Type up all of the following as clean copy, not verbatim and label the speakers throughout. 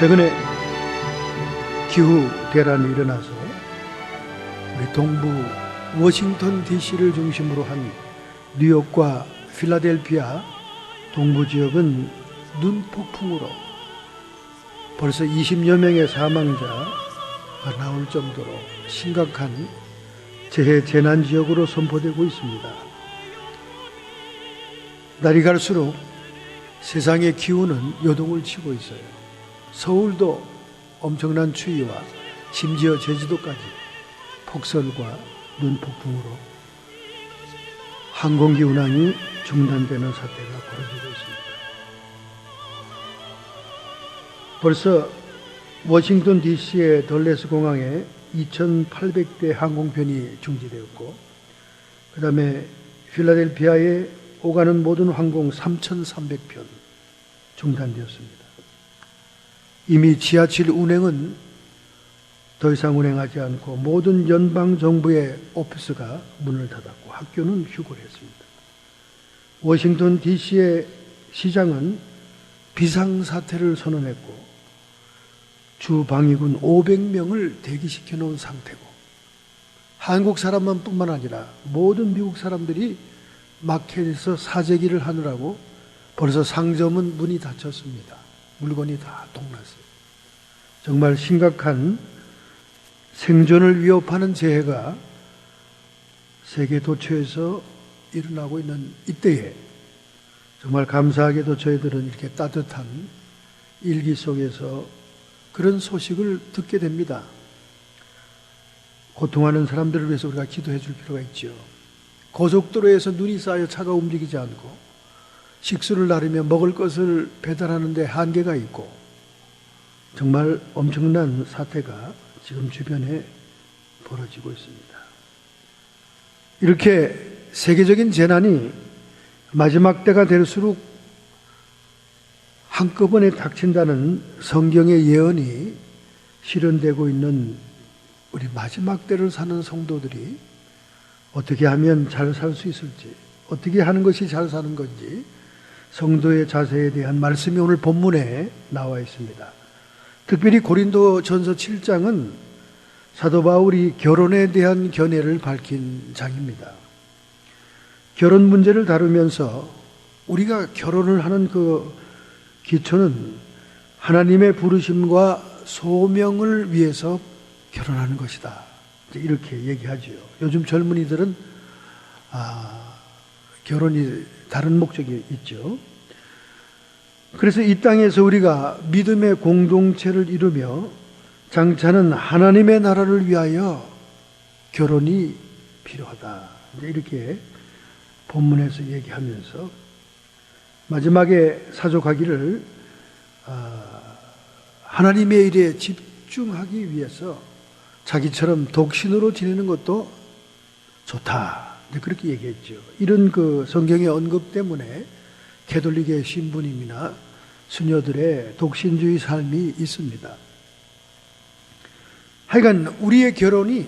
Speaker 1: 최근에 기후 대란이 일어나서 우리 동부 워싱턴 DC를 중심으로 한 뉴욕과 필라델피아 동부 지역은 눈폭풍으로 벌써 20여 명의 사망자가 나올 정도로 심각한 재난 지역으로 선포되고 있습니다. 날이 갈수록 세상의 기후는 요동을 치고 있어요. 서울도 엄청난 추위와 심지어 제주도까지 폭설과 눈폭풍으로 항공기 운항이 중단되는 사태가 벌어지고 있습니다. 벌써 워싱턴 DC의 덜레스 공항에 2,800대 항공편이 중지되었고, 그 다음에 필라델피아에 오가는 모든 항공 3,300편 중단되었습니다. 이미 지하철 운행은 더 이상 운행하지 않고 모든 연방정부의 오피스가 문을 닫았고 학교는 휴교를 했습니다. 워싱턴 DC의 시장은 비상사태를 선언했고 주 방위군 500명을 대기시켜 놓은 상태고, 한국 사람만 뿐만 아니라 모든 미국 사람들이 마켓에서 사재기를 하느라고 벌써 상점은 문이 닫혔습니다. 물건이 다 동났어요. 정말 심각한 생존을 위협하는 재해가 세계 도처에서 일어나고 있는 이때에 정말 감사하게도 저희들은 이렇게 따뜻한 일기 속에서 그런 소식을 듣게 됩니다. 고통하는 사람들을 위해서 우리가 기도해 줄 필요가 있죠. 고속도로에서 눈이 쌓여 차가 움직이지 않고 식수를 나르며 먹을 것을 배달하는데 한계가 있고 정말 엄청난 사태가 지금 주변에 벌어지고 있습니다. 이렇게 세계적인 재난이 마지막 때가 될수록 한꺼번에 닥친다는 성경의 예언이 실현되고 있는 우리 마지막 때를 사는 성도들이 어떻게 하면 잘 살 수 있을지, 어떻게 하는 것이 잘 사는 건지 성도의 자세에 대한 말씀이 오늘 본문에 나와 있습니다. 특별히 고린도전서 7장은 사도 바울이 결혼에 대한 견해를 밝힌 장입니다. 결혼 문제를 다루면서 우리가 결혼을 하는 그 기초는 하나님의 부르심과 소명을 위해서 결혼하는 것이다, 이렇게 얘기하죠. 요즘 젊은이들은 결혼이 다른 목적이 있죠. 그래서 이 땅에서 우리가 믿음의 공동체를 이루며 장차는 하나님의 나라를 위하여 결혼이 필요하다, 이렇게 본문에서 얘기하면서 마지막에 사족하기를 하나님의 일에 집중하기 위해서 자기처럼 독신으로 지내는 것도 좋다, 그렇게 얘기했죠. 이런 그 성경의 언급 때문에 가톨릭의 신부님이나 수녀들의 독신주의 삶이 있습니다. 하여간 우리의 결혼이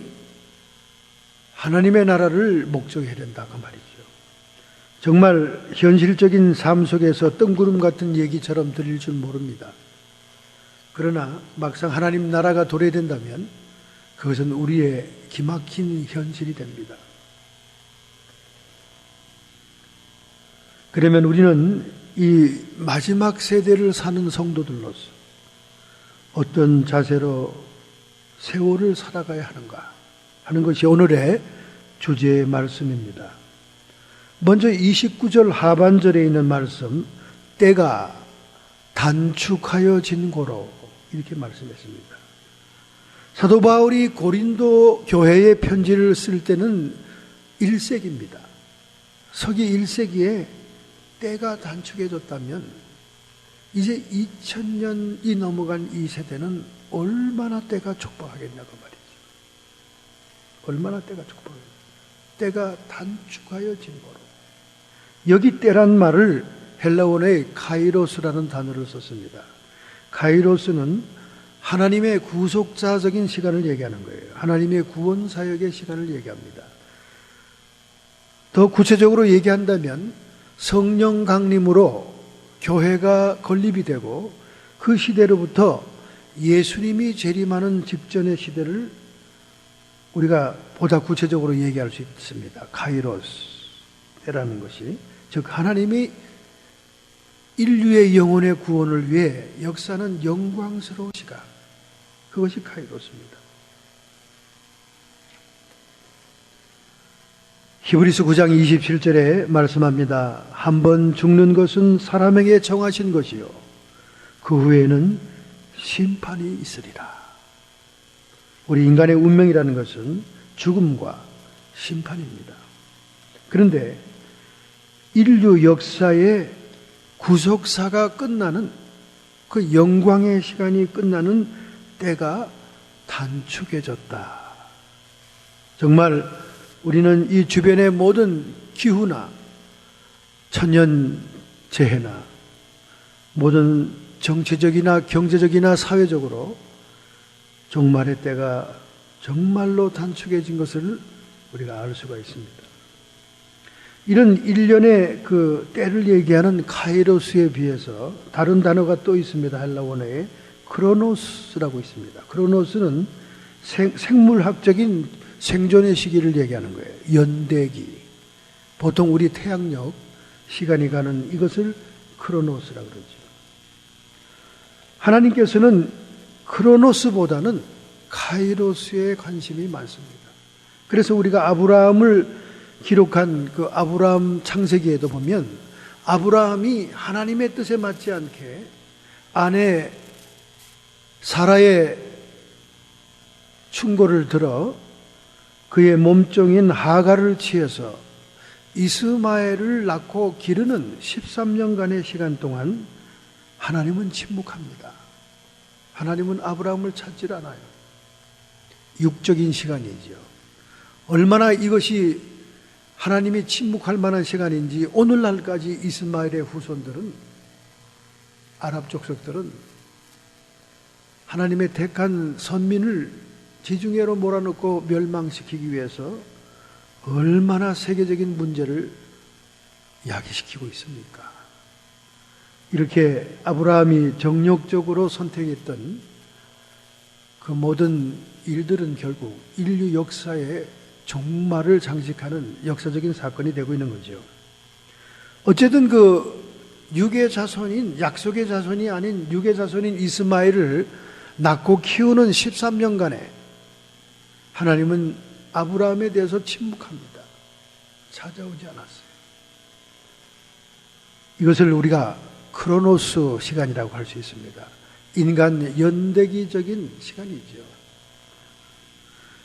Speaker 1: 하나님의 나라를 목적해야 된다, 그 말이죠. 정말 현실적인 삶 속에서 뜬구름 같은 얘기처럼 들릴 줄 모릅니다. 그러나 막상 하나님 나라가 도래된다면 그것은 우리의 기막힌 현실이 됩니다. 그러면 우리는 이 마지막 세대를 사는 성도들로서 어떤 자세로 세월을 살아가야 하는가 하는 것이 오늘의 주제의 말씀입니다. 먼저 29절 하반절에 있는 말씀, 때가 단축하여진 고로, 이렇게 말씀했습니다. 사도 바울이 고린도 교회의 편지를 쓸 때는 1세기입니다. 서기 1세기에 때가 단축해졌다면 이제 2000년이 넘어간 이 세대는 얼마나 때가 촉박하겠냐고 말이죠. 얼마나 때가 촉박하겠냐. 때가 단축하여진 거로. 여기 때란 말을 헬라어의 카이로스라는 단어를 썼습니다. 카이로스는 하나님의 구속자적인 시간을 얘기하는 거예요. 하나님의 구원 사역의 시간을 얘기합니다. 더 구체적으로 얘기한다면 성령 강림으로 교회가 건립이 되고 그 시대로부터 예수님이 재림하는 직전의 시대를 우리가 보다 구체적으로 얘기할 수 있습니다. 카이로스라는 것이, 즉 하나님이 인류의 영혼의 구원을 위해 역사는 영광스러운 시간, 그것이 카이로스입니다. 히브리서 9장 27절에 말씀합니다. 한 번 죽는 것은 사람에게 정하신 것이요 그 후에는 심판이 있으리라. 우리 인간의 운명이라는 것은 죽음과 심판입니다. 그런데 인류 역사의 구속사가 끝나는, 그 영광의 시간이 끝나는 때가 단축해졌다. 정말 우리는 이 주변의 모든 기후나 천연재해나 모든 정치적이나 경제적이나 사회적으로 종말의 때가 정말로 단축해진 것을 우리가 알 수가 있습니다. 이런 일련의 그 때를 얘기하는 카이로스에 비해서 다른 단어가 또 있습니다. 헬라어에 크로노스라고 있습니다. 크로노스는 생물학적인 생존의 시기를 얘기하는 거예요. 연대기. 보통 우리 태양력 시간이 가는 이것을 크로노스라고 그러죠. 하나님께서는 크로노스보다는 카이로스에 관심이 많습니다. 그래서 우리가 아브라함을 기록한 그 아브라함 창세기에도 보면 아브라함이 하나님의 뜻에 맞지 않게 아내 사라의 충고를 들어 그의 몸종인 하갈을 취해서 이스마엘을 낳고 기르는 13년간의 시간 동안 하나님은 침묵합니다. 하나님은 아브라함을 찾질 않아요. 육적인 시간이죠. 얼마나 이것이 하나님이 침묵할 만한 시간인지 오늘날까지 이스마엘의 후손들은, 아랍 족속들은 하나님의 택한 선민을 지중해로 몰아넣고 멸망시키기 위해서 얼마나 세계적인 문제를 야기시키고 있습니까? 이렇게 아브라함이 정욕적으로 선택했던 그 모든 일들은 결국 인류 역사의 종말을 장식하는 역사적인 사건이 되고 있는 거죠. 어쨌든 그 육의 자손인, 약속의 자손이 아닌 육의 자손인 이스마엘을 낳고 키우는 13년간에 하나님은 아브라함에 대해서 침묵합니다. 찾아오지 않았어요. 이것을 우리가 크로노스 시간이라고 할 수 있습니다. 인간 연대기적인 시간이죠.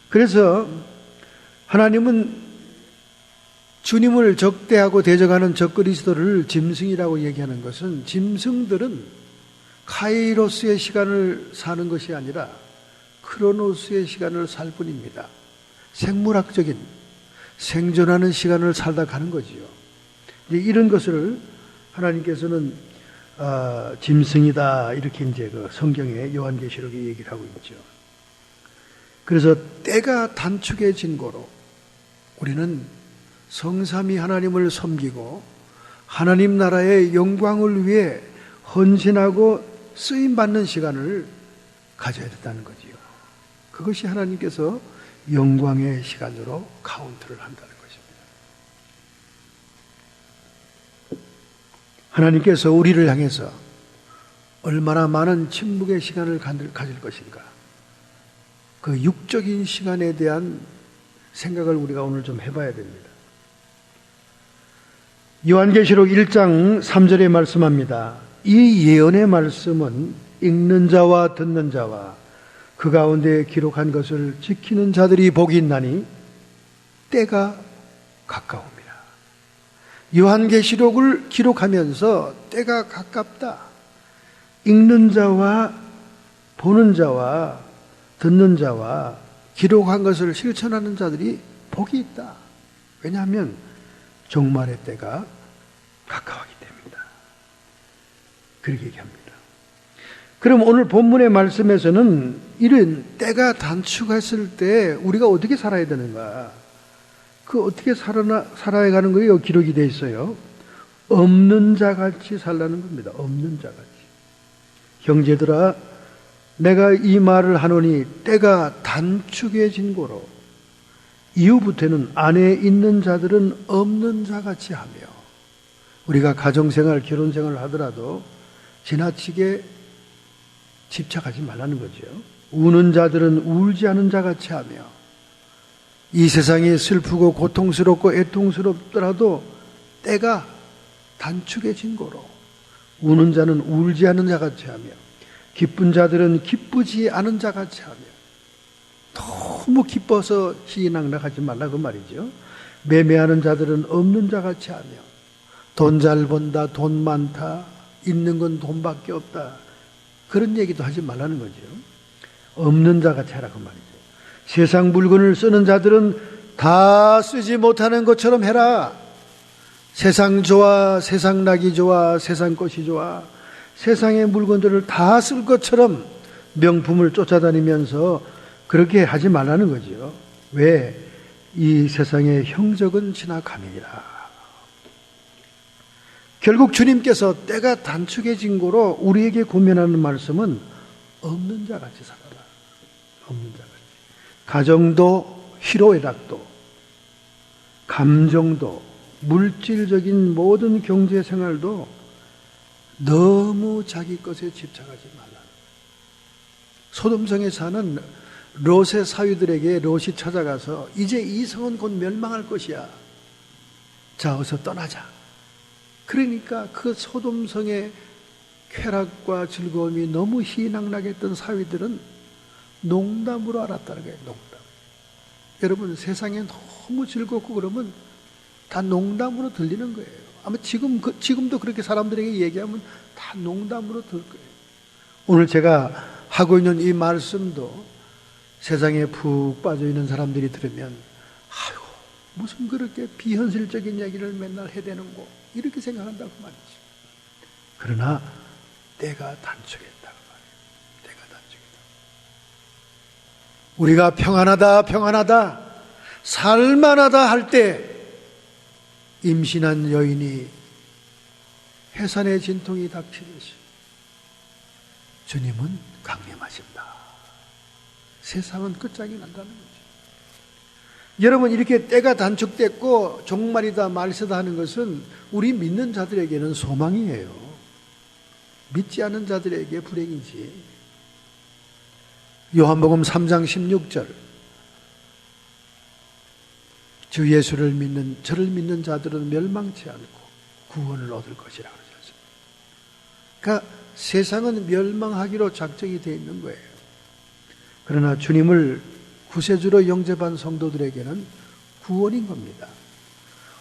Speaker 1: 그래서 하나님은 주님을 적대하고 대적하는 적그리스도를 짐승이라고 얘기하는 것은, 짐승들은 카이로스의 시간을 사는 것이 아니라 크로노스의 시간을 살 뿐입니다. 생물학적인 생존하는 시간을 살다 가는 거지요. 이런 것을 하나님께서는 짐승이다, 이렇게 이제 그 성경의 요한계시록에 얘기를 하고 있죠. 그래서 때가 단축해진 거로 우리는 성삼위 하나님을 섬기고 하나님 나라의 영광을 위해 헌신하고 쓰임받는 시간을 가져야 된다는 거지요. 그것이 하나님께서 영광의 시간으로 카운트를 한다는 것입니다. 하나님께서 우리를 향해서 얼마나 많은 침묵의 시간을 가질 것인가, 그 육적인 시간에 대한 생각을 우리가 오늘 좀 해봐야 됩니다. 요한계시록 1장 3절에 말씀합니다. 이 예언의 말씀은 읽는 자와 듣는 자와 그 가운데 기록한 것을 지키는 자들이 복이 있나니 때가 가까웁니다. 요한계시록을 기록하면서 때가 가깝다, 읽는 자와 보는 자와 듣는 자와 기록한 것을 실천하는 자들이 복이 있다. 왜냐하면 종말의 때가 가까웠기 때문이다. 그렇게 얘기합니다. 그럼 오늘 본문의 말씀에서는 이런 때가 단축했을 때 우리가 어떻게 살아야 되는가, 그 어떻게 살아야 가는 거예요? 기록이 되어 있어요. 없는 자같이 살라는 겁니다. 없는 자같이. 형제들아, 내가 이 말을 하노니 때가 단축해진 고로 이후부터는 안에 있는 자들은 없는 자같이 하며, 우리가 가정생활, 결혼생활을 하더라도 지나치게 집착하지 말라는 거죠. 우는 자들은 울지 않은 자같이 하며, 이 세상이 슬프고 고통스럽고 애통스럽더라도 때가 단축해진 고로 우는 자는 울지 않은 자같이 하며, 기쁜 자들은 기쁘지 않은 자같이 하며, 너무 기뻐서 희낙낙하지 말라 그 말이죠. 매매하는 자들은 없는 자같이 하며, 돈 잘 번다, 돈 많다, 있는 건 돈밖에 없다, 그런 얘기도 하지 말라는 거죠. 없는 자같이 하라 그 말이죠. 세상 물건을 쓰는 자들은 다 쓰지 못하는 것처럼 해라. 세상 좋아, 세상 낙이 좋아, 세상 것이 좋아, 세상의 물건들을 다 쓸 것처럼 명품을 쫓아다니면서 그렇게 하지 말라는 거죠. 왜? 이 세상의 형적은 지나감이니라. 결국 주님께서 때가 단축해진 고로 우리에게 고면하는 말씀은 없는 자같이 살아라. 없는 자같이. 가정도 희로애락도, 감정도, 물질적인 모든 경제생활도 너무 자기 것에 집착하지 말라. 소돔성에 사는 롯의 사위들에게 롯이 찾아가서 이제 이 성은 곧 멸망할 것이야. 자, 어서 떠나자. 그러니까 그 소돔성의 쾌락과 즐거움이 너무 희낙낙했던 사위들은 농담으로 알았다는 거예요. 농담. 여러분, 세상에 너무 즐겁고 그러면 다 농담으로 들리는 거예요. 아마 지금도 그렇게 사람들에게 얘기하면 다 농담으로 들을 거예요. 오늘 제가 하고 있는 이 말씀도 세상에 푹 빠져 있는 사람들이 들으면, 아이고, 무슨 그렇게 비현실적인 얘기를 맨날 해대는고, 이렇게 생각한다고 말이죠. 그러나 때가 단축했다고 말이에요. 때가 단축했다. 우리가 평안하다, 평안하다, 살만하다 할 때 임신한 여인이 해산의 진통이 닥치듯이 주님은 강림하신다. 세상은 끝장이 난다는 거죠. 여러분, 이렇게 때가 단축됐고 종말이다, 말세다 하는 것은 우리 믿는 자들에게는 소망이에요. 믿지 않은 자들에게 불행이지. 요한복음 3장 16절, 주 예수를 믿는, 저를 믿는 자들은 멸망치 않고 구원을 얻을 것이라 그러지 않습니까? 그러니까 세상은 멸망하기로 작정이 되어 있는 거예요. 그러나 주님을 구세주로 영접한 성도들에게는 구원인 겁니다.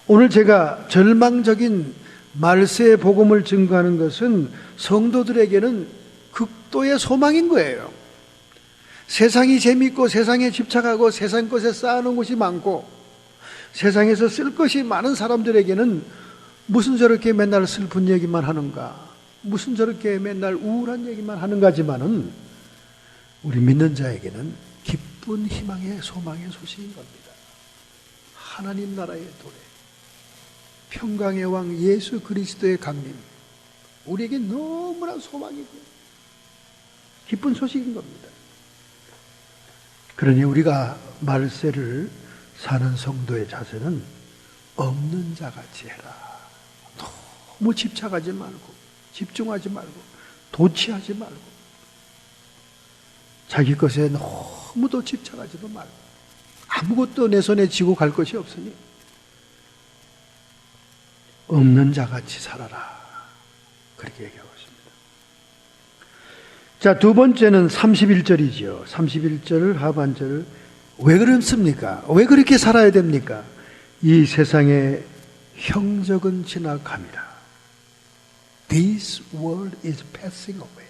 Speaker 1: 오늘 제가 절망적인 말세의 복음을 증거하는 것은 성도들에게는 극도의 소망인 거예요. 세상이 재밌고 세상에 집착하고 세상 것에 쌓아놓은 것이 많고 세상에서 쓸 것이 많은 사람들에게는 무슨 저렇게 맨날 슬픈 얘기만 하는가, 무슨 저렇게 맨날 우울한 얘기만 하는가지만은 우리 믿는 자에게는 기쁜 희망의 소망의 소식인 겁니다. 하나님 나라의 도래, 평강의 왕 예수 그리스도의 강림, 우리에게 너무나 소망이고 기쁜 소식인 겁니다. 그러니 우리가 말세를 사는 성도의 자세는 없는 자같이 해라. 너무 집착하지 말고, 집중하지 말고, 도취하지 말고, 자기 것에 너무도 집착하지도 말고, 아무것도 내 손에 쥐고 갈 것이 없으니 없는 자같이 살아라. 그렇게 얘기하고 있습니다. 자, 두 번째는 31절이죠. 31절 하반절. 왜 그렇습니까? 왜 그렇게 살아야 됩니까? 이 세상의 형적은 지나갑니다. This world is passing away.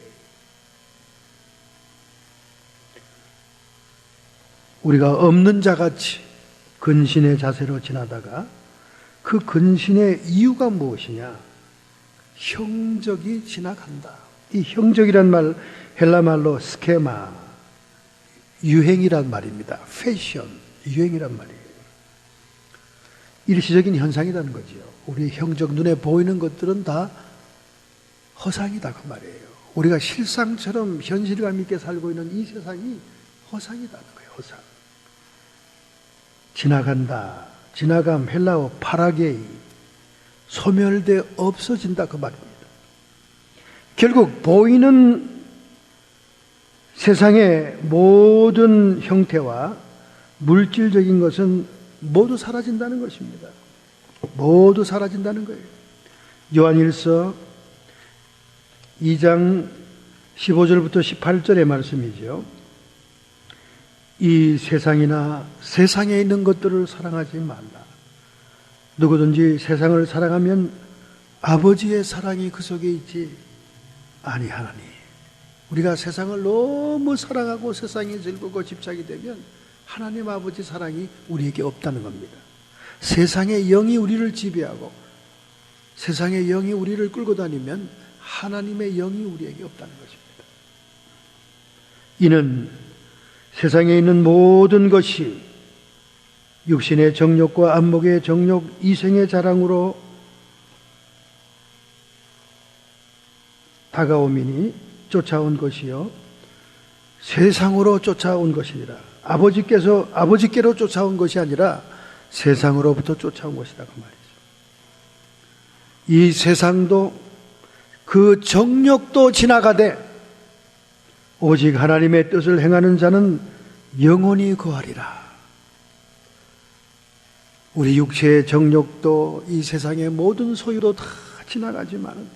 Speaker 1: 우리가 없는 자같이 근신의 자세로 지나다가 그 근신의 이유가 무엇이냐? 형적이 지나간다. 이 형적이란 말, 헬라 말로 스케마, 유행이란 말입니다. 패션, 유행이란 말이에요. 일시적인 현상이라는 거죠. 우리 형적 눈에 보이는 것들은 다 허상이다 그 말이에요. 우리가 실상처럼 현실감 있게 살고 있는 이 세상이 허상이라는 거예요. 허상. 지나간다. 지나감, 헬라어 파라게이. 소멸돼 없어진다 그 말입니다. 결국 보이는 세상의 모든 형태와 물질적인 것은 모두 사라진다는 것입니다. 모두 사라진다는 거예요. 요한일서 2장 15절부터 18절의 말씀이죠. 이 세상이나 세상에 있는 것들을 사랑하지 말라. 누구든지 세상을 사랑하면 아버지의 사랑이 그 속에 있지 아니하나니. 우리가 세상을 너무 사랑하고 세상에 즐겁고 집착이 되면 하나님 아버지 사랑이 우리에게 없다는 겁니다. 세상의 영이 우리를 지배하고 세상의 영이 우리를 끌고 다니면 하나님의 영이 우리에게 없다는 것입니다. 이는 세상에 있는 모든 것이 육신의 정욕과 안목의 정욕, 이생의 자랑으로 다가오미니 쫓아온 것이요 세상으로 쫓아온 것이니라. 아버지께로 쫓아온 것이 아니라 세상으로부터 쫓아온 것이다 그 말이죠. 이 세상도 그 정욕도 지나가되 오직 하나님의 뜻을 행하는 자는 영원히 거하리라. 우리 육체의 정욕도 이 세상의 모든 소유도 다 지나가지만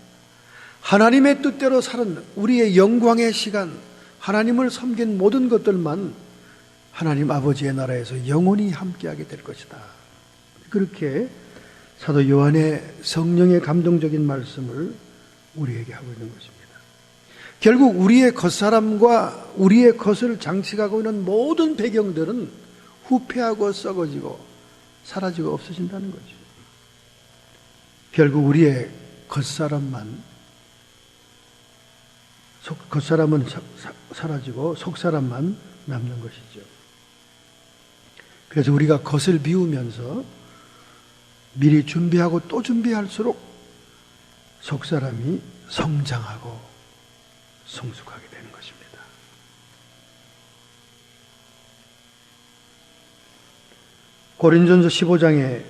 Speaker 1: 하나님의 뜻대로 사는 우리의 영광의 시간, 하나님을 섬긴 모든 것들만 하나님 아버지의 나라에서 영원히 함께하게 될 것이다. 그렇게 사도 요한의 성령의 감동적인 말씀을 우리에게 하고 있는 것입니다. 결국 우리의 겉사람과 우리의 겉을 장식하고 있는 모든 배경들은 후패하고 썩어지고 사라지고 없어진다는 거죠. 결국 우리의 겉사람은 사라지고 속사람만 남는 것이죠. 그래서 우리가 겉을 비우면서 미리 준비하고 또 준비할수록 속사람이 성장하고 성숙하게 되는 것입니다. 고린전서 15장에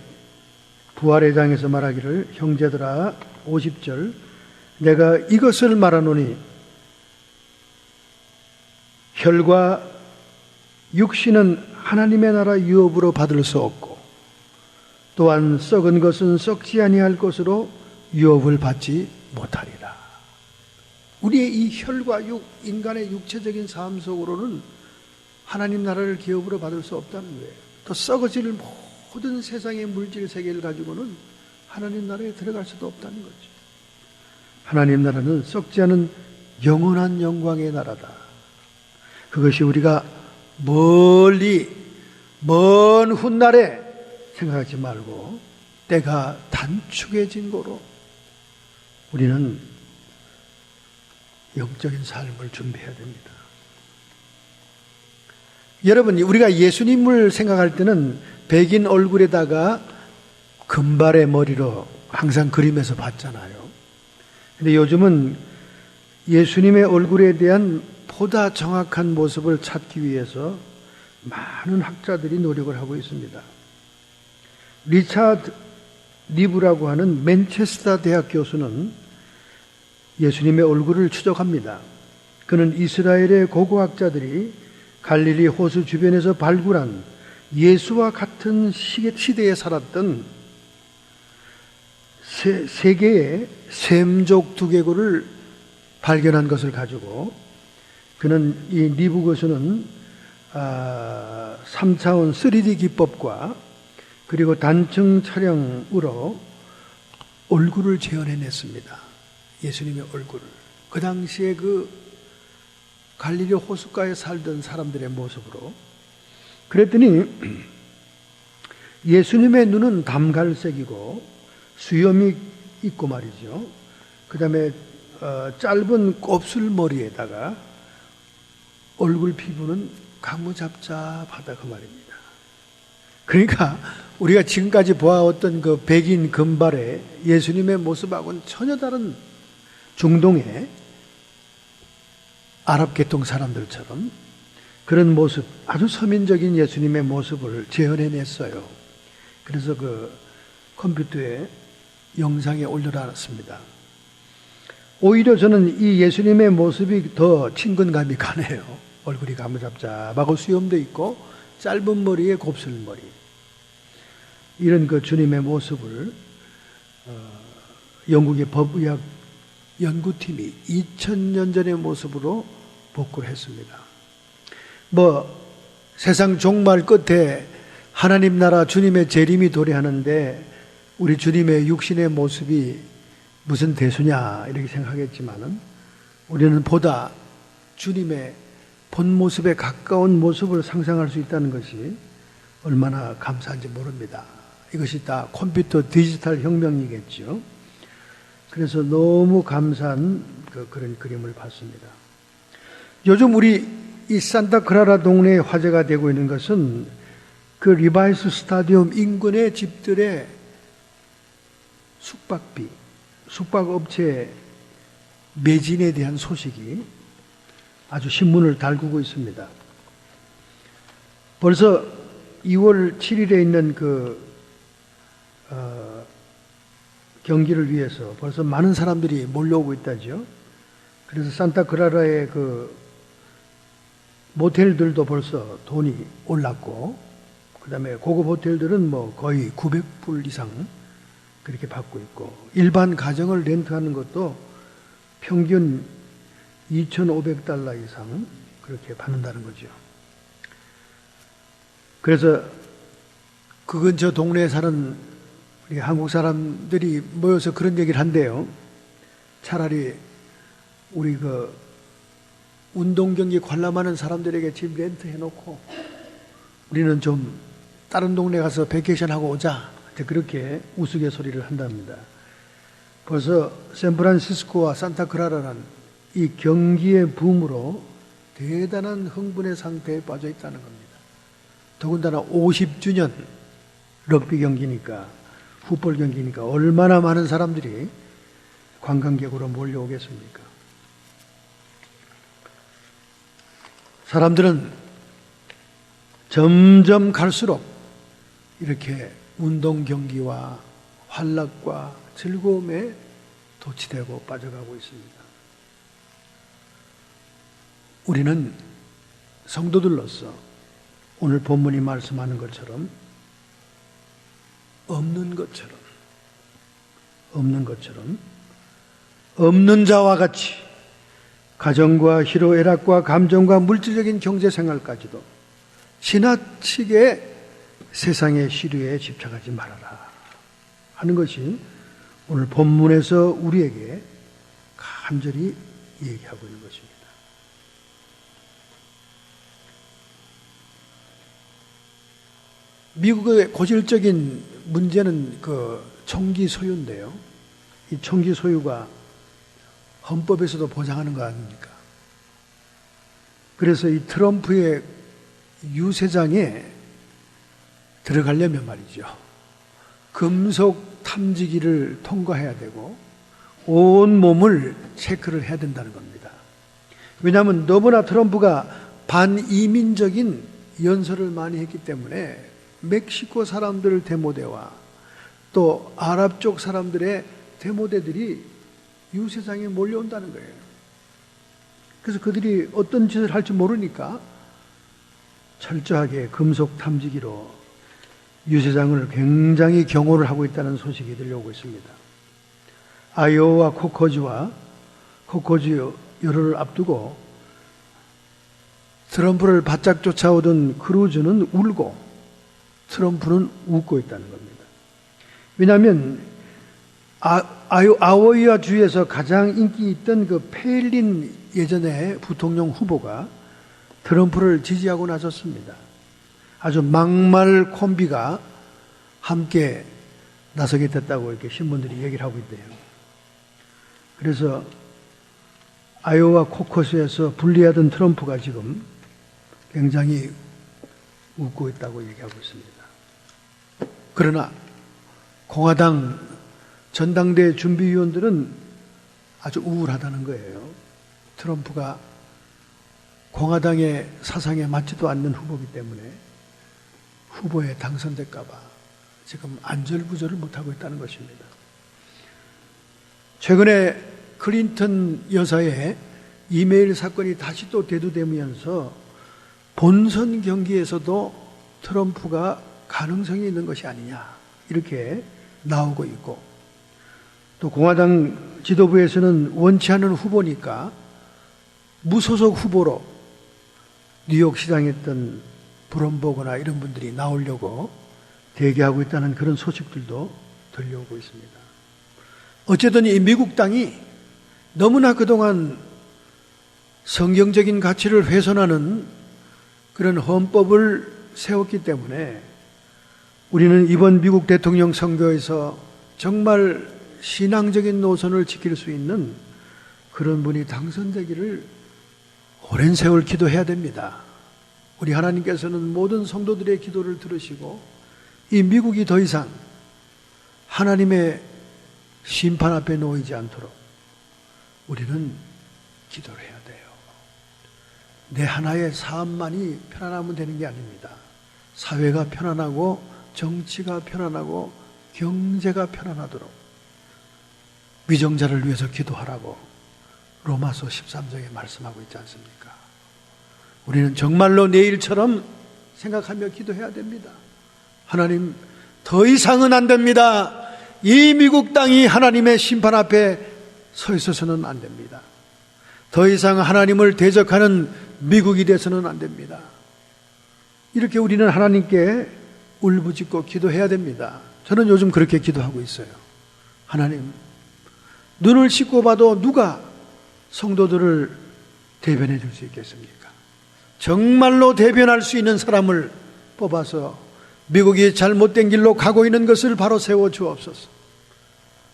Speaker 1: 부활의 장에서 말하기를 형제들아 50절 내가 이것을 말하노니 혈과 육신은 하나님의 나라 유업으로 받을 수 없고 또한 썩은 것은 썩지 아니할 것으로 유업을 받지 못하리라. 우리의 이 혈과 육, 인간의 육체적인 삶 속으로는 하나님 나라를 기업으로 받을 수 없다는 거예요. 또 썩어질 모든 세상의 물질 세계를 가지고는 하나님 나라에 들어갈 수도 없다는 거죠. 하나님 나라는 썩지 않은 영원한 영광의 나라다. 그것이 우리가 멀리 먼 훗날에 생각하지 말고 때가 단축해진 거로 우리는 영적인 삶을 준비해야 됩니다. 여러분, 우리가 예수님을 생각할 때는 백인 얼굴에다가 금발의 머리로 항상 그림에서 봤잖아요. 근데 요즘은 예수님의 얼굴에 대한 보다 정확한 모습을 찾기 위해서 많은 학자들이 노력을 하고 있습니다. 리차드 리브라고 하는 맨체스터 대학 교수는 예수님의 얼굴을 추적합니다. 그는 이스라엘의 고고학자들이 갈릴리 호수 주변에서 발굴한 예수와 같은 시대에 살았던 세 개의 셈족 두개골을 발견한 것을 가지고 그는 이 리브 교수는 3차원 3D 기법과 그리고 단층 촬영으로 얼굴을 재현해냈습니다. 예수님의 얼굴을. 그 당시에 그 갈릴리 호숫가에 살던 사람들의 모습으로. 그랬더니 예수님의 눈은 담갈색이고 수염이 있고 말이죠. 그 다음에 짧은 곱슬머리에다가 얼굴 피부는 가무잡잡하다 그 말입니다. 그러니까 우리가 지금까지 보아왔던 그 백인 금발의 예수님의 모습하고는 전혀 다른 중동의 아랍 계통 사람들처럼 그런 모습, 아주 서민적인 예수님의 모습을 재현해냈어요. 그래서 그 컴퓨터에 영상에 올려놨습니다. 오히려 저는 이 예수님의 모습이 더 친근감이 가네요. 얼굴이 가무잡잡하고 수염도 있고 짧은 머리에 곱슬머리. 이런 그 주님의 모습을 영국의 법의학 연구팀이 2000년 전의 모습으로 복구를 했습니다. 세상 종말 끝에 하나님 나라 주님의 재림이 도래하는데 우리 주님의 육신의 모습이 무슨 대수냐 이렇게 생각하겠지만은 우리는 보다 주님의 본 모습에 가까운 모습을 상상할 수 있다는 것이 얼마나 감사한지 모릅니다. 이것이 다 컴퓨터 디지털 혁명이겠죠. 그래서 너무 감사한 그런 그림을 봤습니다. 요즘 우리 이 산타크라라 동네에 화제가 되고 있는 것은 그 리바이스 스타디움 인근의 집들의 숙박비, 숙박업체 매진에 대한 소식이 아주 신문을 달구고 있습니다. 벌써 2월 7일에 있는 경기를 위해서 벌써 많은 사람들이 몰려오고 있다죠. 그래서 산타크라라의 모텔들도 벌써 돈이 올랐고, 그 다음에 고급 호텔들은 거의 900불 이상 그렇게 받고 있고, 일반 가정을 렌트하는 것도 평균 2,500달러 이상 그렇게 받는다는 거죠. 그래서 그 근처 동네에 사는 우리 한국 사람들이 모여서 그런 얘기를 한대요. 차라리 우리 운동 경기 관람하는 사람들에게 집 렌트 해놓고 우리는 좀 다른 동네 가서 베케이션 하고 오자. 그렇게 우스갯소리를 한답니다. 벌써 샌프란시스코와 산타크라라는 이 경기의 붐으로 대단한 흥분의 상태에 빠져 있다는 겁니다. 더군다나 50주년 럭비 경기니까, 풋볼 경기니까 얼마나 많은 사람들이 관광객으로 몰려오겠습니까? 사람들은 점점 갈수록 이렇게 운동 경기와 환락과 즐거움에 도취되고 빠져가고 있습니다. 우리는 성도들로서 오늘 본문이 말씀하는 것처럼 없는 자와 같이 가정과 희로애락과 감정과 물질적인 경제생활까지도 지나치게 세상의 시류에 집착하지 말아라 하는 것이 오늘 본문에서 우리에게 간절히 얘기하고 있는 것입니다. 미국의 고질적인 문제는 총기 소유인데요. 이 총기 소유가 헌법에서도 보장하는 거 아닙니까? 그래서 이 트럼프의 유세장에 들어가려면 말이죠, 금속 탐지기를 통과해야 되고 온 몸을 체크를 해야 된다는 겁니다. 왜냐하면 너무나 트럼프가 반이민적인 연설을 많이 했기 때문에 멕시코 사람들 데모대와 또 아랍 쪽 사람들의 데모대들이 유세장에 몰려온다는 거예요. 그래서 그들이 어떤 짓을 할지 모르니까 철저하게 금속 탐지기로 유세장을 굉장히 경호를 하고 있다는 소식이 들려오고 있습니다. 아이오와 코코주 여론을 앞두고 트럼프를 바짝 쫓아오던 크루즈는 울고 트럼프는 웃고 있다는 겁니다. 왜냐하면 아이오와 주에서 가장 인기 있던 페일린 예전에 부통령 후보가 트럼프를 지지하고 나섰습니다. 아주 막말 콤비가 함께 나서게 됐다고 이렇게 신문들이 얘기를 하고 있대요. 그래서 아이오와 코커스에서 불리하던 트럼프가 지금 굉장히 웃고 있다고 얘기하고 있습니다. 그러나 공화당 전당대 준비위원들은 아주 우울하다는 거예요. 트럼프가 공화당의 사상에 맞지도 않는 후보이기 때문에 후보에 당선될까 봐 지금 안절부절을 못하고 있다는 것입니다. 최근에 클린턴 여사의 이메일 사건이 다시 또 대두되면서 본선 경기에서도 트럼프가 가능성이 있는 것이 아니냐 이렇게 나오고 있고, 또 공화당 지도부에서는 원치 않은 후보니까 무소속 후보로 뉴욕시장에 있던 브롬버거나 이런 분들이 나오려고 대기하고 있다는 그런 소식들도 들려오고 있습니다. 어쨌든 이 미국 땅이 너무나 그동안 성경적인 가치를 훼손하는 그런 헌법을 세웠기 때문에 우리는 이번 미국 대통령 선거에서 정말 신앙적인 노선을 지킬 수 있는 그런 분이 당선되기를 오랜 세월 기도해야 됩니다. 우리 하나님께서는 모든 성도들의 기도를 들으시고 이 미국이 더 이상 하나님의 심판 앞에 놓이지 않도록 우리는 기도를 해야 돼요. 내 하나의 삶만이 편안하면 되는 게 아닙니다. 사회가 편안하고 정치가 편안하고 경제가 편안하도록 위정자를 위해서 기도하라고 로마서 13장에 말씀하고 있지 않습니까? 우리는 정말로 내일처럼 생각하며 기도해야 됩니다. 하나님, 더 이상은 안 됩니다. 이 미국 땅이 하나님의 심판 앞에 서 있어서는 안 됩니다. 더 이상 하나님을 대적하는 미국이 돼서는 안 됩니다. 이렇게 우리는 하나님께 울부짖고 기도해야 됩니다. 저는 요즘 그렇게 기도하고 있어요. 하나님, 눈을 씻고 봐도 누가 성도들을 대변해 줄 수 있겠습니까? 정말로 대변할 수 있는 사람을 뽑아서 미국이 잘못된 길로 가고 있는 것을 바로 세워 주옵소서.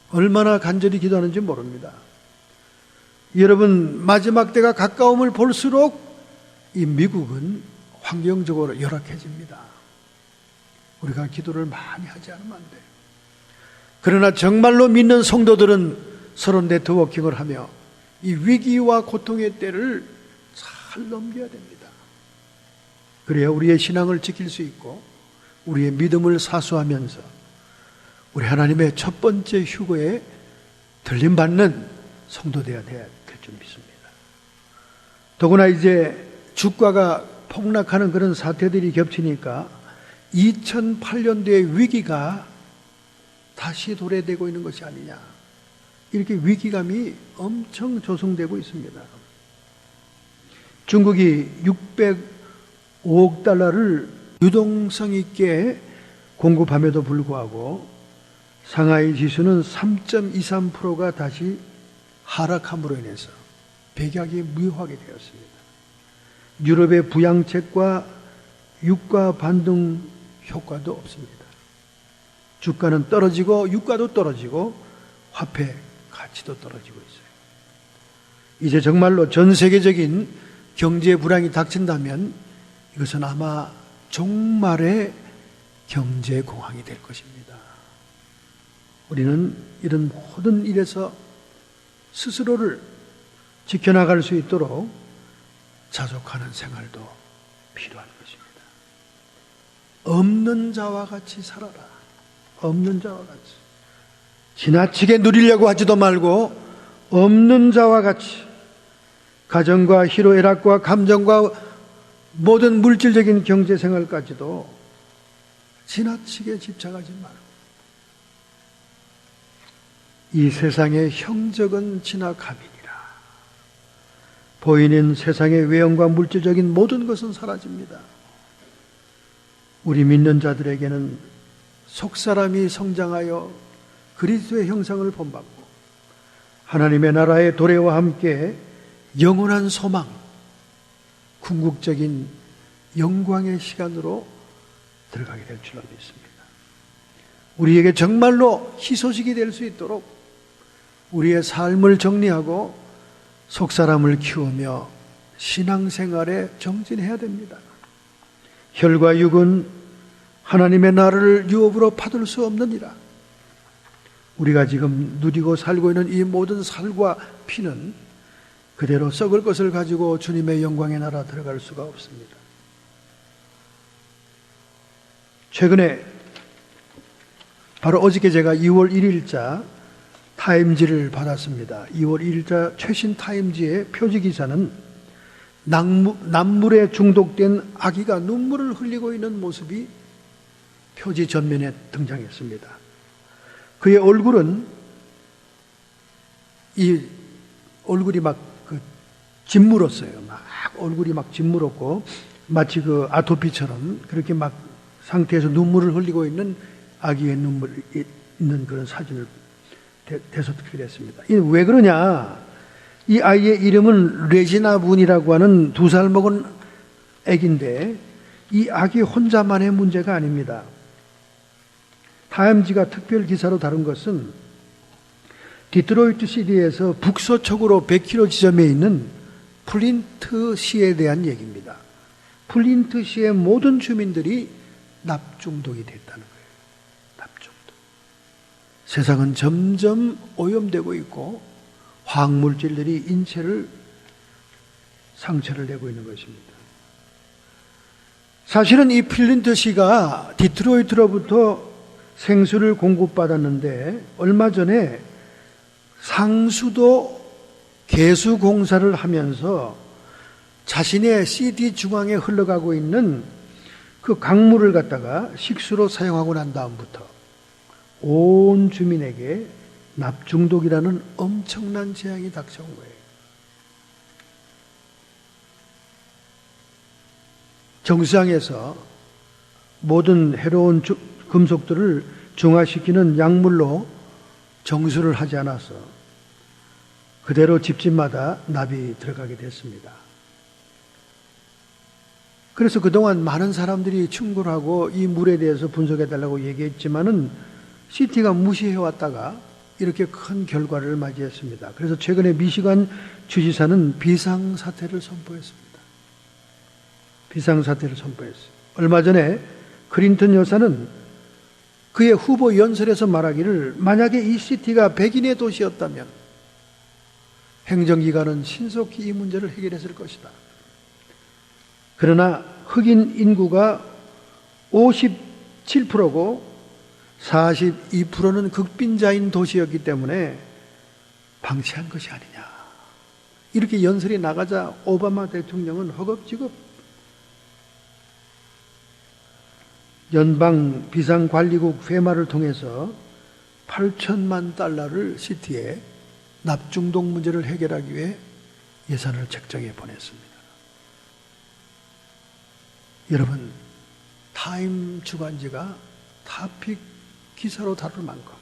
Speaker 1: 얼마나 간절히 기도하는지 모릅니다. 여러분, 마지막 때가 가까움을 볼수록 이 미국은 환경적으로 열악해집니다. 우리가 기도를 많이 하지 않으면 안 돼요. 그러나 정말로 믿는 성도들은 서로 네트워킹을 하며 이 위기와 고통의 때를 잘 넘겨야 됩니다. 그래야 우리의 신앙을 지킬 수 있고 우리의 믿음을 사수하면서 우리 하나님의 첫 번째 휴거에 들림받는 성도 되어야 될 줄 믿습니다. 더구나 이제 주가가 폭락하는 그런 사태들이 겹치니까 2008년도의 위기가 다시 도래되고 있는 것이 아니냐, 이렇게 위기감이 엄청 조성되고 있습니다. 중국이 605억 달러를 유동성 있게 공급함에도 불구하고 상하이 지수는 3.23%가 다시 하락함으로 인해서 백약이 무효하게 되었습니다. 유럽의 부양책과 유가 반등 효과도 없습니다. 주가는 떨어지고 유가도 떨어지고 화폐 가치도 떨어지고 있어요. 이제 정말로 전 세계적인 경제 불황이 닥친다면 이것은 아마 종말의 경제 공황이 될 것입니다. 우리는 이런 모든 일에서 스스로를 지켜나갈 수 있도록 자족하는 생활도 필요한 것입니다. 없는 자와 같이 살아라. 없는 자와 같이. 지나치게 누리려고 하지도 말고 없는 자와 같이 가정과 희로애락과 감정과 모든 물질적인 경제생활까지도 지나치게 집착하지 말고 이 세상의 형적은 지나가미니라. 보이는 세상의 외형과 물질적인 모든 것은 사라집니다. 우리 믿는 자들에게는 속사람이 성장하여 그리스도의 형상을 본받고 하나님의 나라의 도래와 함께 영원한 소망, 궁극적인 영광의 시간으로 들어가게 될 줄로 믿습니다. 우리에게 정말로 희소식이 될 수 있도록 우리의 삶을 정리하고 속사람을 키우며 신앙생활에 정진해야 됩니다. 혈과 육은 하나님의 나라를 유업으로 받을 수 없느니라. 우리가 지금 누리고 살고 있는 이 모든 살과 피는 그대로 썩을 것을 가지고 주님의 영광의 나라 들어갈 수가 없습니다. 최근에 바로 어저께 제가 2월 1일자 타임지를 받았습니다. 2월 1일자 최신 타임지의 표지 기사는 남물에 중독된 아기가 눈물을 흘리고 있는 모습이 표지 전면에 등장했습니다. 그의 얼굴은 얼굴이 막 짓물었어요. 막 얼굴이 막 짓물었고 마치 아토피처럼 그렇게 막 상태에서 눈물을 흘리고 있는 아기의 눈물이 있는 그런 사진을 대소특필했습니다. 왜 그러냐? 이 아이의 이름은 레지나 문이라고 하는 2살 먹은 아기인데 이 아기 혼자만의 문제가 아닙니다. 타임지가 특별 기사로 다룬 것은 디트로이트 시리에서 북서쪽으로 100km 지점에 있는 플린트시에 대한 얘기입니다. 플린트시의 모든 주민들이 납중독이 됐다는 거예요. 납중독. 세상은 점점 오염되고 있고 화학물질들이 인체를 상처를 내고 있는 것입니다. 사실은 이 플린트시가 디트로이트로부터 생수를 공급받았는데 얼마 전에 상수도 개수 공사를 하면서 자신의 시티 중앙에 흘러가고 있는 그 강물을 갖다가 식수로 사용하고 난 다음부터 온 주민에게 납중독이라는 엄청난 재앙이 닥쳐온 거예요. 정수장에서 모든 해로운 금속들을 중화시키는 약물로 정수를 하지 않아서 그대로 집집마다 납이 들어가게 됐습니다. 그래서 그동안 많은 사람들이 충고하고 이 물에 대해서 분석해달라고 얘기했지만은 시티가 무시해왔다가 이렇게 큰 결과를 맞이했습니다. 그래서 최근에 미시간 주지사는 비상사태를 선포했습니다. 비상사태를 선포했어요. 얼마 전에 클린턴 여사는 그의 후보 연설에서 말하기를 만약에 이 시티가 백인의 도시였다면 행정기관은 신속히 이 문제를 해결했을 것이다. 그러나 흑인 인구가 57%고 42%는 극빈자인 도시였기 때문에 방치한 것이 아니냐. 이렇게 연설이 나가자 오바마 대통령은 허겁지겁 연방 비상관리국 페마를 통해서 8천만 달러를 시티에 납중독 문제를 해결하기 위해 예산을 책정해 보냈습니다. 여러분, 타임 주간지가 타픽 기사로 다룰 만큼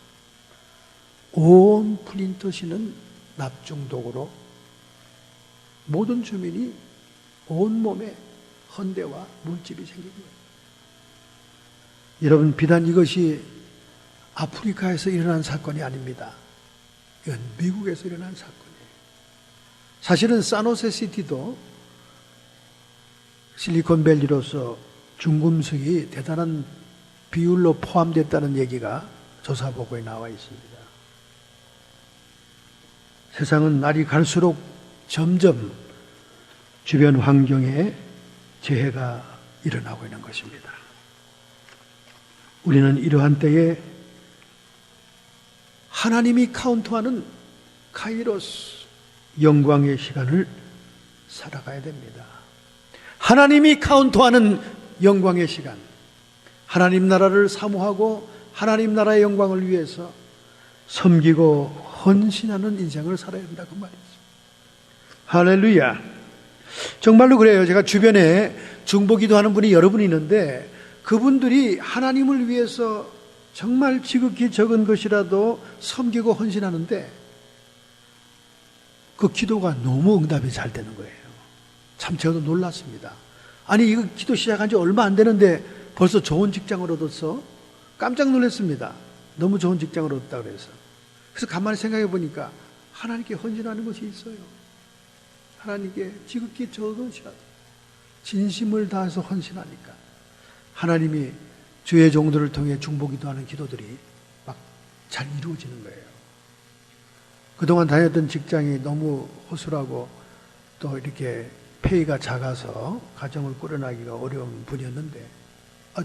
Speaker 1: 온 플린트시는 납중독으로 모든 주민이 온몸에 헌대와 물집이 생긴 거예요. 여러분, 비단 이것이 아프리카에서 일어난 사건이 아닙니다. 이건 미국에서 일어난 사건이에요. 사실은 사노세 시티도 실리콘밸리로서 중금속이 대단한 비율로 포함됐다는 얘기가 조사보고에 나와 있습니다. 세상은 날이 갈수록 점점 주변 환경에 재해가 일어나고 있는 것입니다. 우리는 이러한 때에 하나님이 카운트하는 카이로스, 영광의 시간을 살아가야 됩니다. 하나님이 카운트하는 영광의 시간, 하나님 나라를 사모하고 하나님 나라의 영광을 위해서 섬기고 헌신하는 인생을 살아야 된다, 그 말이죠. 할렐루야. 정말로 그래요. 제가 주변에 중보기도하는 분이 여러 분 있는데 그분들이 하나님을 위해서 정말 지극히 적은 것이라도 섬기고 헌신하는데 그 기도가 너무 응답이 잘 되는 거예요. 참 제가 놀랐습니다. 아니, 이거 기도 시작한 지 얼마 안 되는데 벌써 좋은 직장을 얻었어? 깜짝 놀랐습니다. 너무 좋은 직장을 얻었다 그래서. 그래서 가만히 생각해 보니까 하나님께 헌신하는 것이 있어요. 하나님께 지극히 적은 것이라도 진심을 다해서 헌신하니까 하나님이 주의 종들을 통해 중보기도하는 기도들이 막 잘 이루어지는 거예요. 그동안 다녔던 직장이 너무 허술하고 또 이렇게 페이가 작아서 가정을 꾸려나기가 어려운 분이었는데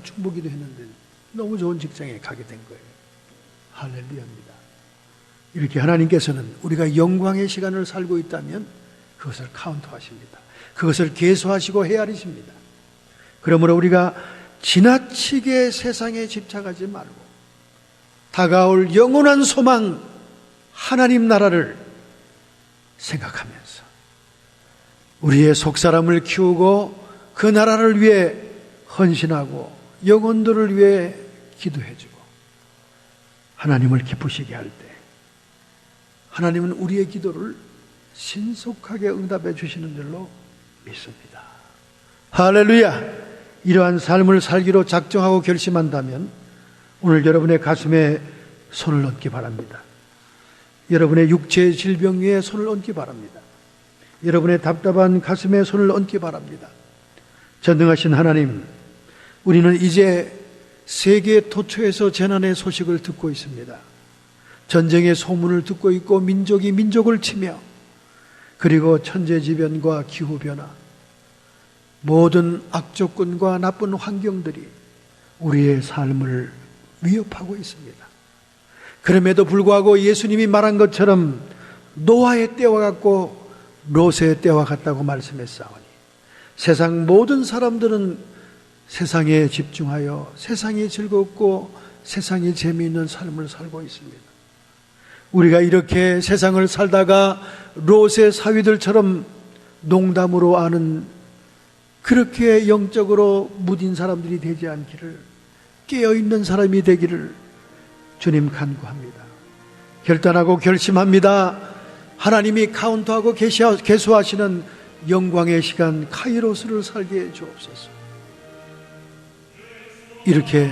Speaker 1: 중보기도 했는데 너무 좋은 직장에 가게 된 거예요. 할렐루야입니다. 이렇게 하나님께서는 우리가 영광의 시간을 살고 있다면 그것을 카운트하십니다. 그것을 계수하시고 헤아리십니다. 그러므로 우리가 지나치게 세상에 집착하지 말고 다가올 영원한 소망 하나님 나라를 생각하면서 우리의 속사람을 키우고 그 나라를 위해 헌신하고 영혼들을 위해 기도해주고 하나님을 기쁘시게 할 때 하나님은 우리의 기도를 신속하게 응답해 주시는 줄로 믿습니다. 할렐루야! 이러한 삶을 살기로 작정하고 결심한다면 오늘 여러분의 가슴에 손을 얹기 바랍니다. 여러분의 육체의 질병 위에 손을 얹기 바랍니다. 여러분의 답답한 가슴에 손을 얹기 바랍니다. 전능하신 하나님, 우리는 이제 세계 토처에서 재난의 소식을 듣고 있습니다. 전쟁의 소문을 듣고 있고 민족이 민족을 치며 그리고 천재지변과 기후변화 모든 악조건과 나쁜 환경들이 우리의 삶을 위협하고 있습니다. 그럼에도 불구하고 예수님이 말한 것처럼 노아의 때와 같고 롯의 때와 같다고 말씀했사오니 세상 모든 사람들은 세상에 집중하여 세상이 즐겁고 세상이 재미있는 삶을 살고 있습니다. 우리가 이렇게 세상을 살다가 롯의 사위들처럼 농담으로 아는 그렇게 영적으로 무딘 사람들이 되지 않기를, 깨어있는 사람이 되기를 주님 간구합니다. 결단하고 결심합니다. 하나님이 카운트하고 계수하시는 영광의 시간 카이로스를 살게 해 주옵소서. 이렇게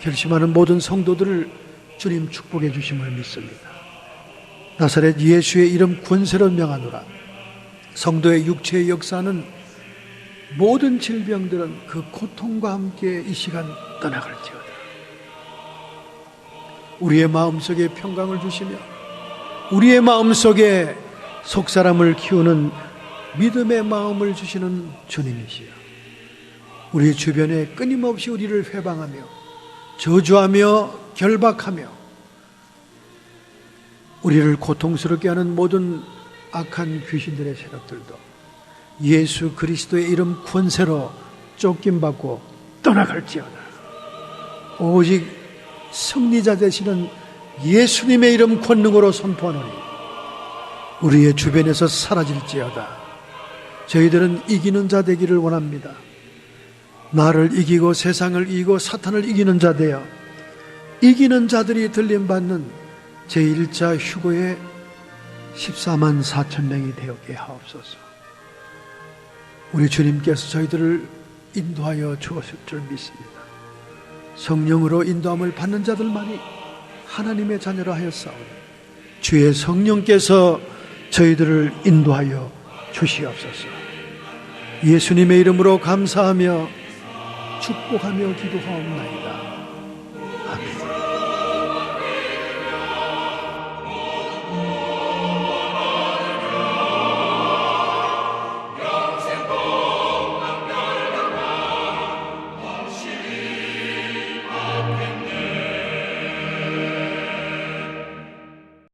Speaker 1: 결심하는 모든 성도들을 주님 축복해 주심을 믿습니다. 나사렛 예수의 이름 권세로 명하노라. 성도의 육체의 역사는 모든 질병들은 그 고통과 함께 이 시간 떠나갈지어다. 우리의 마음속에 평강을 주시며 우리의 마음속에 속사람을 키우는 믿음의 마음을 주시는 주님이시여, 우리 주변에 끊임없이 우리를 회방하며 저주하며 결박하며 우리를 고통스럽게 하는 모든 악한 귀신들의 세력들도 예수 그리스도의 이름 권세로 쫓김받고 떠나갈지어다. 오직 승리자 되시는 예수님의 이름 권능으로 선포하노니 우리의 주변에서 사라질지어다. 저희들은 이기는 자 되기를 원합니다. 나를 이기고 세상을 이기고 사탄을 이기는 자 되어 이기는 자들이 들림받는 제1차 휴거의 14만 4천 명이 되었게 하옵소서. 우리 주님께서 저희들을 인도하여 주었을 줄 믿습니다. 성령으로 인도함을 받는 자들만이 하나님의 자녀라 하였사오니 주의 성령께서 저희들을 인도하여 주시옵소서. 예수님의 이름으로 감사하며 축복하며 기도하옵나이다. 아멘.